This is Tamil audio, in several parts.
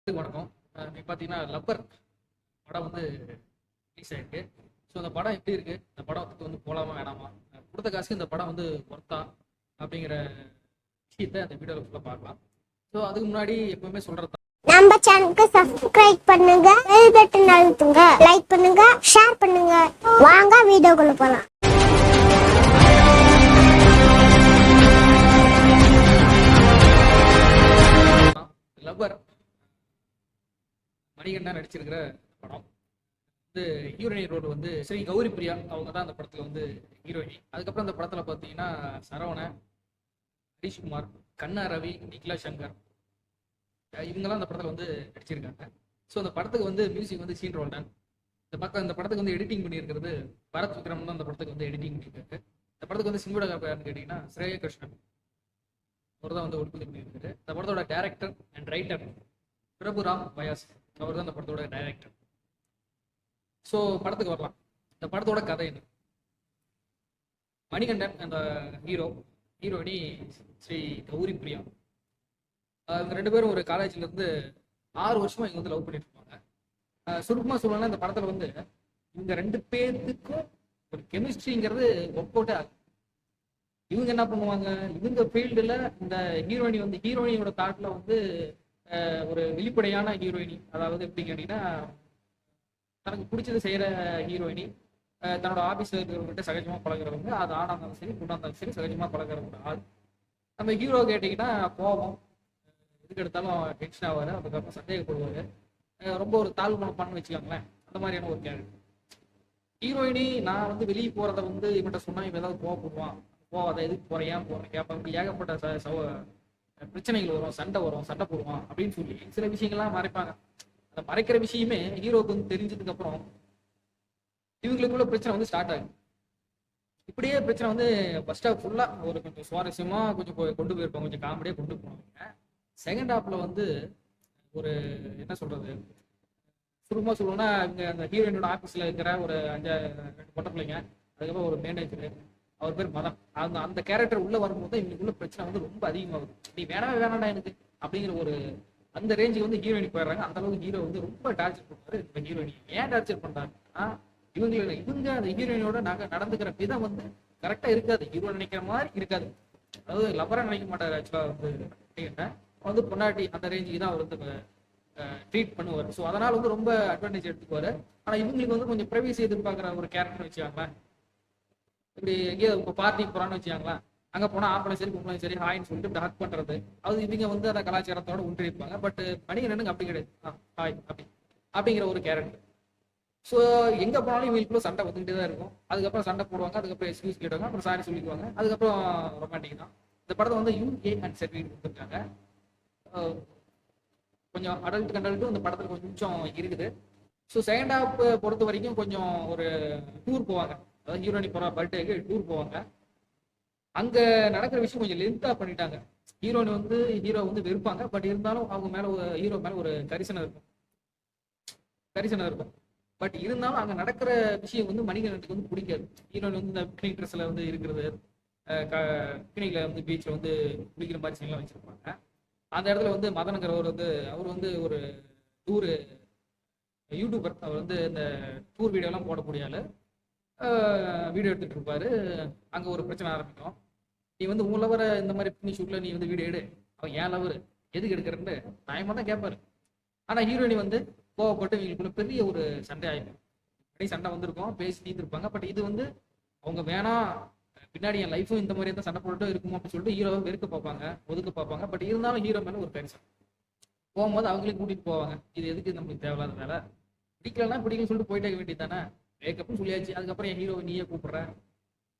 வணக்கம். இன்னைக்கு பார்த்தீங்கன்னா லப்பர் படம் வந்து ரிலீஸ் ஆயிருக்கு. ஸோ அந்த படம் எப்படி இருக்கு, இந்த படத்துக்கு வந்து போகலாமா வேணாமா, கொடுத்த காசுக்கு இந்த படம் வந்து ஒர்த்தா அப்படிங்கிற விஷயத்த அந்த வீடியோவில் ஃபுல்லாக பார்க்கலாம். ஸோ அதுக்கு முன்னாடி எப்பவுமே சொல்றது நம்ம சேனலுக்கு சப்ஸ்கிரைப் பண்ணுங்க, பெல் பட்டன் அழுத்துங்க, லைக் பண்ணுங்க, ஷேர் பண்ணுங்க. வாங்க வீடியோக்குள்ள போலாம். லப்பர் மணிகண்டன் நடிச்சிருக்கிற படம் வந்து ஹீரோயினி ரோல் வந்து ஸ்ரீ கௌரி பிரியா அவங்க தான் அந்த படத்தில் வந்து ஹீரோயினி. அதுக்கப்புறம் அந்த படத்தில் பார்த்தீங்கன்னா சரவணன், ஹரிஷ்குமார், கண்ணா ரவி, நிகிலா சங்கர் இவங்கெல்லாம் அந்த படத்தில் வந்து நடிச்சிருக்காங்க. ஸோ அந்த படத்துக்கு வந்து மியூசிக் வந்து சீன் ரோல்டன். இந்த படத்துக்கு வந்து எடிட்டிங் பண்ணியிருக்கிறது பரத் விக்ரம் தான் அந்த படத்துக்கு வந்து எடிட்டிங் பண்ணியிருக்காரு. இந்த படத்துக்கு வந்து சினிமாட்டோகிராஃபர் யாருன்னு கேட்டிங்கன்னா ஸ்ரேயா கிருஷ்ணன் அவர் தான் வந்து ஒளிப்பதிவு பண்ணியிருக்காரு. இந்த படத்தோட director and writer Prabhuram Vyas அவர் தான் அந்த படத்தோட டைரக்டர். ஸோ படத்துக்கு வரலாம். இந்த படத்தோட கதை என்ன? மணிகண்டன் அந்த ஹீரோயினி ஸ்ரீ கௌரி பிரியா, இவங்க ரெண்டு பேரும் ஒரு காலேஜ்ல இருந்து 6 வருஷமா இவங்க வந்து லவ் பண்ணிட்டு இருப்பாங்க. சுருக்கமா சொல்லணும்னா இந்த படத்துல வந்து இவங்க ரெண்டு பேர்த்துக்கும் ஒரு கெமிஸ்ட்ரிங்கிறது ஒர்க் அவுட்டே ஆகும். இவங்க என்ன பண்ணுவாங்க, இவங்க ஃபீல்டுல இந்த ஹீரோயினியோட தாட்ல வந்து ஒரு வெளிப்படையான ஹீரோயினி, அதாவது எப்படி கேட்டீங்கன்னா தனக்கு பிடிச்சது செய்யற ஹீரோயினி, தன்னோட ஆபீஸ்ல இருக்கிறவங்ககிட்ட சகஜமா பழகிறவங்க, அது ஆணா இருந்தாலும் சரி பொண்ணா இருந்தாலும் சரி சகஜமா பழகிறவங்க ஆள். நம்ம ஹீரோ கேட்டீங்கன்னா கோபம், எதுக்கு எடுத்தாலும் டென்ஷன் ஆவாரு, அதுக்கப்புறம் சந்தேகப்படுவாரு, ரொம்ப ஒரு தாழ்வு மனப்பான்னு வச்சுக்கோங்களேன். அந்த மாதிரியான ஒரு கேரக்டர். ஹீரோயினி நான் வந்து வெளியே போறத வந்து இவன்கிட்ட சொன்னா இவன் ஏதாவது கோவப்படுவான், போவாத எதுக்கு போறேன் ஏன் போறேன் கேட்பாங்க, ஏகப்பட்ட பிரச்சனைகள் வரும், சண்டை போடுவான் அப்படின்னு சொல்லி சில விஷயங்கள்லாம் மறைப்பாங்க. அந்த மறைக்கிற விஷயமே ஹீரோக்கு வந்து தெரிஞ்சதுக்கு அப்புறம் இவங்களுக்குள்ள பிரச்சனை வந்து ஸ்டார்ட் ஆகும். இப்படியே பிரச்சனை வந்து ஃபர்ஸ்ட் ஹாஃப் ஃபுல்லா ஒரு கொஞ்சம் சுவாரஸ்யமா கொஞ்சம் கொண்டு போயிருப்பாங்க, கொஞ்சம் காமெடியா கொண்டு போவாங்க. செகண்ட் ஹாஃப்ல வந்து ஒரு என்ன சொல்றது, சுருக்கமா சொல்லணும்னா இவங்க அந்த ஹீரோயினோட ஆஃபீஸ்ல இருக்கிற ஒரு 2 பொட்ட பிள்ளைங்க, அதுக்கப்புறம் ஒரு மேனேஜர், அவர் பேர் மதன், அந்த கேரக்டர் உள்ள வரும்போது இவங்களுக்குள்ள பிரச்சனை வந்து ரொம்ப அதிகமாகுது. நீ வேணாண்டா எனக்கு அப்படிங்கிற ஒரு அந்த ரேஞ்சுக்கு வந்து ஹீரோயினி போயிடுறாங்க. அந்த அளவுக்கு ஹீரோ வந்து ரொம்ப டார்ச்சர் பண்றாரு. இந்த ஹீரோயினி ஏன் டார்ச்சர் பண்றாருன்னா இவங்க அந்த ஹீரோயினோட நடந்துக்கிற விதம் வந்து கரெக்டா இருக்காது, ஹீரோ நினைக்கிற மாதிரி இருக்காது. அதாவது லவரா நினைக்க மாட்டாரு. ஆக்சுவலா வந்து பொண்டாட்டி அந்த ரேஞ்சுக்கு தான் அவர் வந்து ட்ரீட் பண்ணுவார். ஸோ அதனால வந்து ரொம்ப அட்வான்டேஜ் எடுத்துக்குவாரு. ஆனா இவங்களுக்கு வந்து கொஞ்சம் பிரைவசி எதிர்பார்க்குற ஒரு கேரக்டர் வச்சுக்காங்களேன். இப்படி எங்கேயோ பார்ட்டிக்கு போறான்னு வச்சுக்காங்களேன், அங்க போனா ஆம்பளை சரி பொம்பளை சரி ஹாய்ன்னு சொல்லிட்டு இப்படி ஹக் பண்றது, அது இவங்க வந்து அந்த கலாச்சாரத்தோட ஒன்றிருப்பாங்க. பட் மணிகண்டனுக்கு அப்படி கிடையாது, ஹாய் அப்படிங்கிற ஒரு கேரக்டர். ஸோ எங்க போனாலும் இவங்களுக்குள்ள சண்டை வந்துகிட்டே தான் இருக்கும். அதுக்கப்புறம் சண்டை போடுவாங்க, அதுக்கப்புறம் எக்ஸ்கியூஸ் கேட்டாங்க, அப்புறம் சாரி சொல்லிக்குவாங்க, அதுக்கப்புறம் ரொமான்டிக் தான். இந்த படத்தை வந்து UA அண்ட் சர்டிஃபிகேட் கொடுத்துருக்காங்க. கொஞ்சம் அடல்ட் கண்டல்ட்டும் இந்த படத்துல கொஞ்சம் இருக்குது. ஸோ செகண்ட் ஹாஃப் பொறுத்த வரைக்கும் கொஞ்சம் ஒரு டூர் போவாங்க, அதாவது ஹீரோயினி போற பர்த்டேக்கு டூர் போவாங்க. அங்க நடக்கிற விஷயம் கொஞ்சம் லென்த்தா பண்ணிட்டாங்க. ஹீரோ வந்து வெறுப்பாங்க, பட் இருந்தாலும் அவங்க மேல ஹீரோ மேல ஒரு கரிசனை இருக்கும். பட் இருந்தாலும் அங்க நடக்கிற விஷயம் வந்து மணிகண்டனுக்கு வந்து பிடிக்காது. ஹீரோயின் வந்து இந்த பிக்னிக் ட்ரெஸ்ல வந்து இருக்கிறது, பிக்னிக்ல வந்து பீச்ல வந்து குளிக்கிற மாதிரி சீன்லாம் வச்சிருப்பாங்க. அந்த இடத்துல வந்து மதனுங்கிறவர் வந்து அவர் வந்து ஒரு டூர் யூடியூபர், அவர் வந்து இந்த டூர் வீடியோலாம் போடக்கூடிய ஆளு. வீடியோ எடுத்துட்டு இருப்பாரு. அங்க ஒரு பிரச்சனை ஆரம்பிக்கும். நீ வந்து உன் லவரை இந்த மாதிரி பிக்னிக் ஷூட்ல நீ வந்து வீடியோ எடு, அவன் ஏன் லவர் எதுக்கு எடுக்கிறன்னு நியாயமா தான் கேட்பாரு. ஆனா ஹீரோயினி வந்து கோவப்பட்டு இவங்களுக்குள்ள பெரிய ஒரு சண்டை ஆயிடும். அப்படியே சண்டை வந்திருக்கும், பேசி தீர்த்துருப்பாங்க. பட் இது வந்து அவங்க வேணாம், பின்னாடி என் லைஃபும் இந்த மாதிரி தான் சண்டை போட்டு இருக்குமோ அப்படின்னு சொல்லிட்டு ஹீரோவை வெறுக்க பார்ப்பாங்க, ஒதுக்க பார்ப்பாங்க. பட் இருந்தாலும் ஹீரோ மேல ஒரு கரிசனம் போகும்போது அவங்களையும் கூட்டிட்டு போவாங்க. இது எதுக்கு நம்மளுக்கு தேவையில்லாத வேலை, பிடிக்கலன்னா பிடிக்கலன்னு சொல்லிட்டு போயிட்டே வேண்டியது தானே, மேக்கப்னு சொல்லியாச்சு. அதுக்கப்புறம் என் ஹீரோவை நீயே கூப்பிடுற,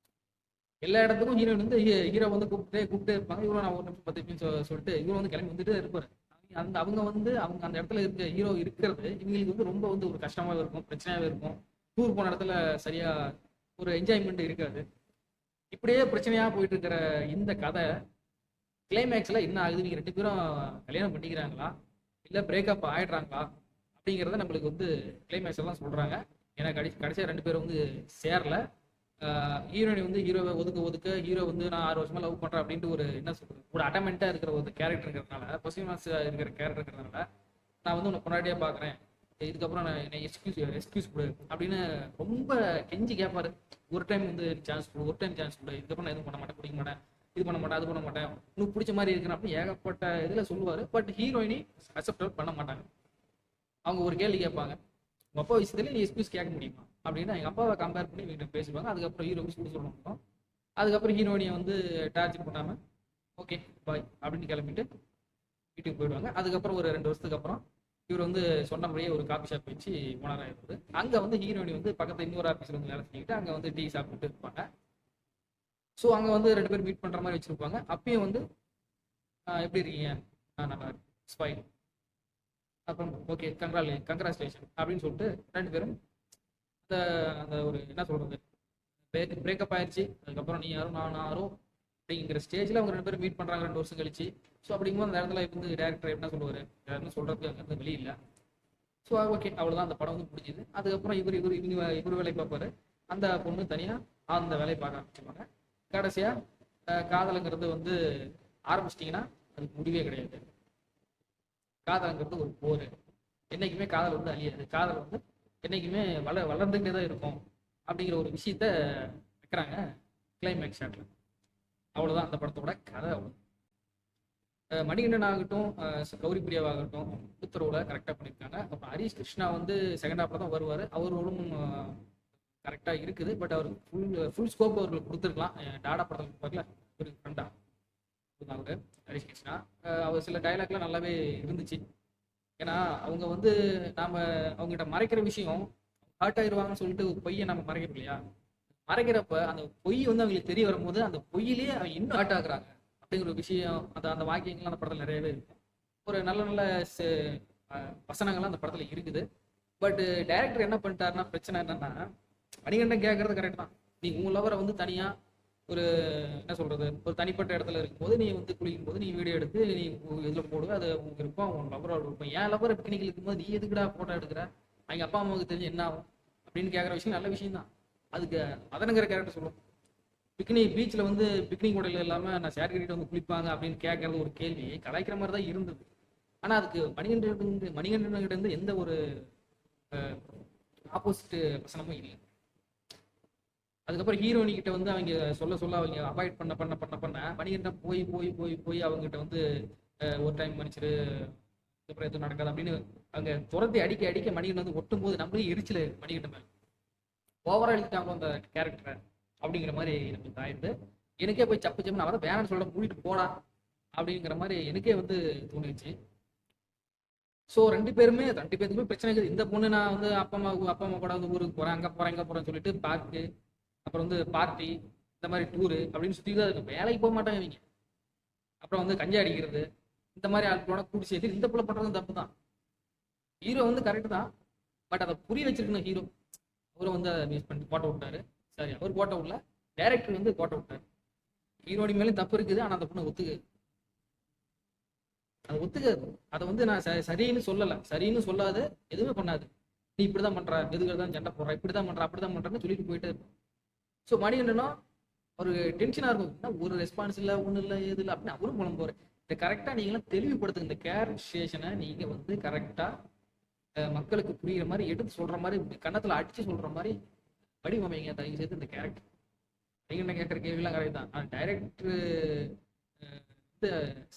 எல்லா இடத்துக்கும் ஹீரோயின் வந்து ஹீரோ வந்து கூப்பிட்டே இருப்பாங்க. இவ்வளோ நான் 1 நிமிஷம் 10 நிமிஷம் சொல்லிட்டு இவங்க வந்து கிளம்பி வந்துட்டு இருப்பாரு. அவங்க அந்த இடத்துல இருக்க ஹீரோ இருக்கிறது இவங்களுக்கு வந்து ரொம்ப வந்து ஒரு கஷ்டமாவே இருக்கும், பிரச்சனையாவே இருக்கும். டூர் போன இடத்துல சரியா ஒரு என்ஜாய்மெண்ட் இருக்காது. இப்படியே பிரச்சனையா போயிட்டு இருக்கிற இந்த கதை கிளைமேக்ஸ்ல என்ன ஆகுது, நீங்க 2 பேரும் கல்யாணம் பண்ணிக்கிறாங்களா இல்ல பிரேக்கப் ஆயிடுறாங்களா அப்படிங்கிறத நம்மளுக்கு வந்து கிளைமேக்ஸ் எல்லாம் சொல்றாங்க. ஏன்னா கடைசியா 2 பேரும் வந்து சேரல. ஹீரோயினி வந்து ஹீரோவை ஒதுக்க ஹீரோ வந்து நான் 6 வருஷமா லவ் பண்றேன் அப்படின்ட்டு ஒரு என்ன சொல்றது, ஒரு அட்டமெண்டா இருக்கிற ஒரு கேரக்டர் இருக்கிறதுனால, பொசிஷனஸா இருக்கிற கேரக்டர் இருக்கிறதுனால நான் வந்து உன்னை பொண்டாட்டியா பார்க்குறேன், இதுக்கப்புறம் நான் என்னை எக்ஸ்கியூஸ் கொடு அப்படின்னு ரொம்ப கெஞ்சி கேட்பாரு. ஒரு டைம் வந்து சான்ஸ் கொடு, ஒரு டைம் சான்ஸ் கொடு, இதுக்கப்புறம் நான் எதுவும் பண்ண மாட்டேன், பிடிக்க மாட்டேன், இது பண்ண மாட்டேன், அது பண்ண மாட்டேன், உனக்கு பிடிச்ச மாதிரி இருக்கிறேன் அப்படின்னு ஏகப்பட்ட இதில் சொல்லுவார். பட் ஹீரோயினி அக்செப்ட் பண்ண மாட்டாங்க. அவங்க ஒரு கேள்வி கேட்பாங்க, உங்கள் அப்பா விஷயத்துல நீ எக்ஸ்கியூஸ் கேட்க முடியுமா அப்படின்னு எங்கள் அப்பாவை கம்பேர் பண்ணி வீட்டுக்கு பேசுவாங்க. அதுக்கப்புறம் ஹீரோக்கு சொல்லி சொல்லணும். அதுக்கப்புறம் ஹீரோயினியை வந்து டார்ச்சர் பண்ணாமல் ஓகே பாய் அப்படின்னு கிளம்பிட்டு வீட்டுக்கு போயிடுவாங்க. அதுக்கப்புறம் ஒரு 2 வருஷத்துக்கு அப்புறம் இவர் வந்து சொன்னபடியே ஒரு காஃபி ஷாப் வச்சு ஓனராக இருந்தது. அங்கே வந்து ஹீரோயினி வந்து பக்கத்தில் இன்னொரு ஆஃபீஸில் வந்து வேலை செஞ்சுக்கிட்டு அங்கே வந்து டீ சாப்பிட்டு இருப்பாங்க. ஸோ அங்கே வந்து 2 பேர் மீட் பண்ணுற மாதிரி வச்சுருப்பாங்க. அப்பயும் வந்து எப்படி இருக்கீங்க, நல்லா ஸ்பைன், அப்புறம் ஓகே கங்க்ராச்சுலேஷன் அப்படின்னு சொல்லிட்டு 2 பேரும் அந்த ஒரு என்ன சொல்கிறது பிரேக்கப் ஆயிடுச்சு. அதுக்கப்புறம் நீ யாரும் நான் யாரும் அப்படிங்கிற ஸ்டேஜில் அவங்க 2 பேரும் மீட் பண்ணுறாங்க 2 வருஷம் கழிச்சு. ஸோ அப்படிங்கும்போது அந்த இடத்துல வந்து டேரக்டர் என்ன சொல்லுவார், யாருன்னு சொல்கிறதுக்கு அங்கே வந்து வெளியில்லை. ஸோ ஓகே அவ்வளோதான், அந்த படம் வந்து முடிஞ்சுது. அதுக்கப்புறம் இவர் வேலை பார்ப்பாரு, அந்த பொண்ணு தனியாக அந்த வேலையை பார்க்க ஆரம்பிச்சுப்பாங்க. கடைசியாக காதலுங்கிறது வந்து ஆரம்பிச்சிட்டிங்கன்னா அதுக்கு முடிவே கிடையாது. காதலுங்கிறது ஒரு போர், என்றைக்குமே காதல் வந்து அழியாது, காதல் வந்து என்றைக்குமே வளர்ந்துக்கிட்டே தான் இருக்கும் அப்படிங்கிற ஒரு விஷயத்த வைக்கிறாங்க கிளைமேக்ஸ் ஷாட்டில். அவ்வளோதான் அந்த படத்தோட கதை. அவ்வளோ மணிகண்டன் ஆகட்டும், கௌரி பிரியாவாகட்டும் உத்தரவில் கரெக்டாக பண்ணியிருக்காங்க. அப்புறம் ஹரிஷ் கிருஷ்ணா வந்து செகண்ட் ஹாஃபில் தான் வருவார். அவரோடும் கரெக்டாக இருக்குது. பட் அவர் ஃபுல் ஸ்கோப் அவர்களுக்கு கொடுத்துருக்கலாம். டாடா படத்தில் பார்க்கல ஒரு ஃப்ரெண்டா அவர் ஹரிஷ் கிருஷ்ணா. அவர் சில டைலாக்லாம் நல்லாவே இருந்துச்சு. ஏன்னா அவங்க வந்து நாம் அவங்ககிட்ட மறைக்கிற விஷயம் ஹார்ட் ஆயிடுவாங்கன்னு சொல்லிட்டு ஒரு பொய்யை நம்ம மறைக்கிறோம் இல்லையா, மறைக்கிறப்ப அந்த பொய் வந்து அவங்களுக்கு தெரிய வரும்போது அந்த பொய்யிலேயே அவங்க இன்னும் ஹார்ட் ஆகுறாங்க அப்படிங்கிற ஒரு விஷயம். அந்த வாக்கியங்கள்லாம் அந்த படத்தில் நிறையவே இருக்கும். ஒரு நல்ல வசனங்கள்லாம் அந்த படத்தில் இருக்குது. பட் டைரக்டர் என்ன பண்ணிட்டாருன்னா, பிரச்சனை என்னன்னா, மணிகண்டன் கேட்கறது கரெக்ட் தான். நீ உன் லவரை வந்து தனியாக ஒரு என்ன சொல்கிறது ஒரு தனிப்பட்ட இடத்துல இருக்கும்போது நீ வந்து குளிக்கும் போது நீ வீடியோ எடுத்து நீ இதில் போடுவ, அது உங்களுக்கு இருக்கும், உன் லவரோட இருக்கும். என் லவரை பிக்னிக் இருக்கும்போது நீ எதுக்குடா ஃபோட்டோ எடுக்கிற, அவங்க அப்பா அம்மாவுக்கு தெரிஞ்சு என்ன ஆகும் அப்படின்னு கேட்குற விஷயம் நல்ல விஷயம் தான். அதுக்கு மதனுங்கிற கேரக்டர் சொல்லுவோம், பிக்னிக் பீச்சில் வந்து பிக்னிக் உடையில இல்லாமல் நான் ஷேர் கட்டிட்டு வந்து குளிப்பாங்க அப்படின்னு கேட்கறது ஒரு கேள்வி கலாய்க்கிற மாதிரி தான் இருந்தது. ஆனால் அதுக்கு மணிகண்டன் இருந்து எந்த ஒரு ஆப்போசிட் வசனமும் இல்லை. அதுக்கப்புறம் ஹீரோயினி கிட்ட வந்து அவங்க சொல்ல அவங்க அவாய்ட் பண்ண மணிகண்டன் போய் அவங்ககிட்ட வந்து ஒரு டைம் மன்னிச்சிரு, அதுக்கப்புறம் எதுவும் நடக்காது அப்படின்னு அவங்க துரத்தி அடிக்க மணிகண்டன் வந்து ஒட்டும் போது நம்மளே எரிச்சல மணிகண்டன் மேலே ஓவரா எழுதிட்டாங்க அந்த கேரக்டரை அப்படிங்கிற மாதிரி எனக்கு ஆயிடுது. எனக்கே போய் சப்பு நான் வந்து வேணான்னு சொல்ல கூட்டிட்டு போடா அப்படிங்கிற மாதிரி எனக்கே வந்து தோணுச்சு. ஸோ 2 பேருக்குமே பிரச்சனை இருக்குது. இந்த பொண்ணு நான் வந்து அப்பா அம்மா கூட வந்து ஊருக்கு போறேன், அங்கே போறேன்னு சொல்லிட்டு பார்க்கு, அப்புறம் வந்து பார்ட்டி, இந்த மாதிரி டூரு அப்படின்னு சுற்றி தான் இருக்கும். வேலைக்கு போக மாட்டாங்க இவங்க. அப்புறம் வந்து கஞ்சா அடிக்கிறது, இந்த மாதிரி ஆட்களோட கூட்டி சேர்த்து இந்த பிள்ளை பண்ணுறது தப்பு தான். ஹீரோ வந்து கரெக்டு தான், பட் அதை புரிய வச்சிருக்கணும் ஹீரோ. அவரை வந்து அதை மிஸ் பண்ணிட்டு போட்ட விட்டாரு. சரி, அவர் போட்ட விடல, டைரக்டர் வந்து போட்ட விட்டாரு. ஹீரோனி மேலேயும் தப்பு இருக்குது, ஆனால் அந்த பொண்ணு ஒத்துக்காது. அதை வந்து நான் சரின்னு சொல்லலை, சரின்னு சொல்லாது எதுவுமே பண்ணாது. நீ இப்படிதான் பண்ற, எதுக்கு தான் சண்டை போடுற, இப்படிதான் பண்ற அப்படிதான் பண்றேன்னு சொல்லிட்டு போயிட்டே இருப்பேன். ஸோ மணிகண்டனா ஒரு டென்ஷனாக இருக்கும், ஒரு ரெஸ்பான்ஸ் இல்லை, ஒன்றும் இல்லை, எது இல்லை அப்படின்னு அவரும் புலம் போகிறேன். இதை கரெக்டாக நீங்களாம் தெளிவுபடுத்துங்க. இந்த கேரக்டரைசேஷனை நீங்கள் வந்து கரெக்டாக மக்களுக்கு புரிகிற மாதிரி எடுத்து சொல்கிற மாதிரி கன்னத்தில் அடித்து சொல்கிற மாதிரி வடிவமைங்க தயவு செய்து. இந்த கேரக்டர் மணிகண்டன் கேட்குற கேள்விலாம் கரெக்ட் தான், ஆனால் டைரக்டர்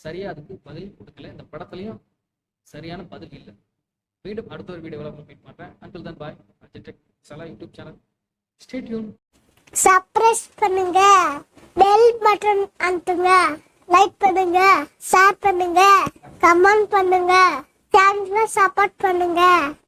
சரியாக அதுக்கு பதில் கொடுக்கல. இந்த படத்துலையும் சரியான பதில் இல்லை. மீண்டும் அடுத்த ஒரு வீடியோவில் மீட் பண்ணுறேன். Until then bye. அஜிடெக் சலா YouTube channel. Stay tuned. Subscribe பண்ணுங்க, பெல் பட்டன் அழுத்துங்க, லைக் பண்ணுங்க, ஷேர் பண்ணுங்க, கமெண்ட் பண்ணுங்க, சேனலை சப்போர்ட் பண்ணுங்க.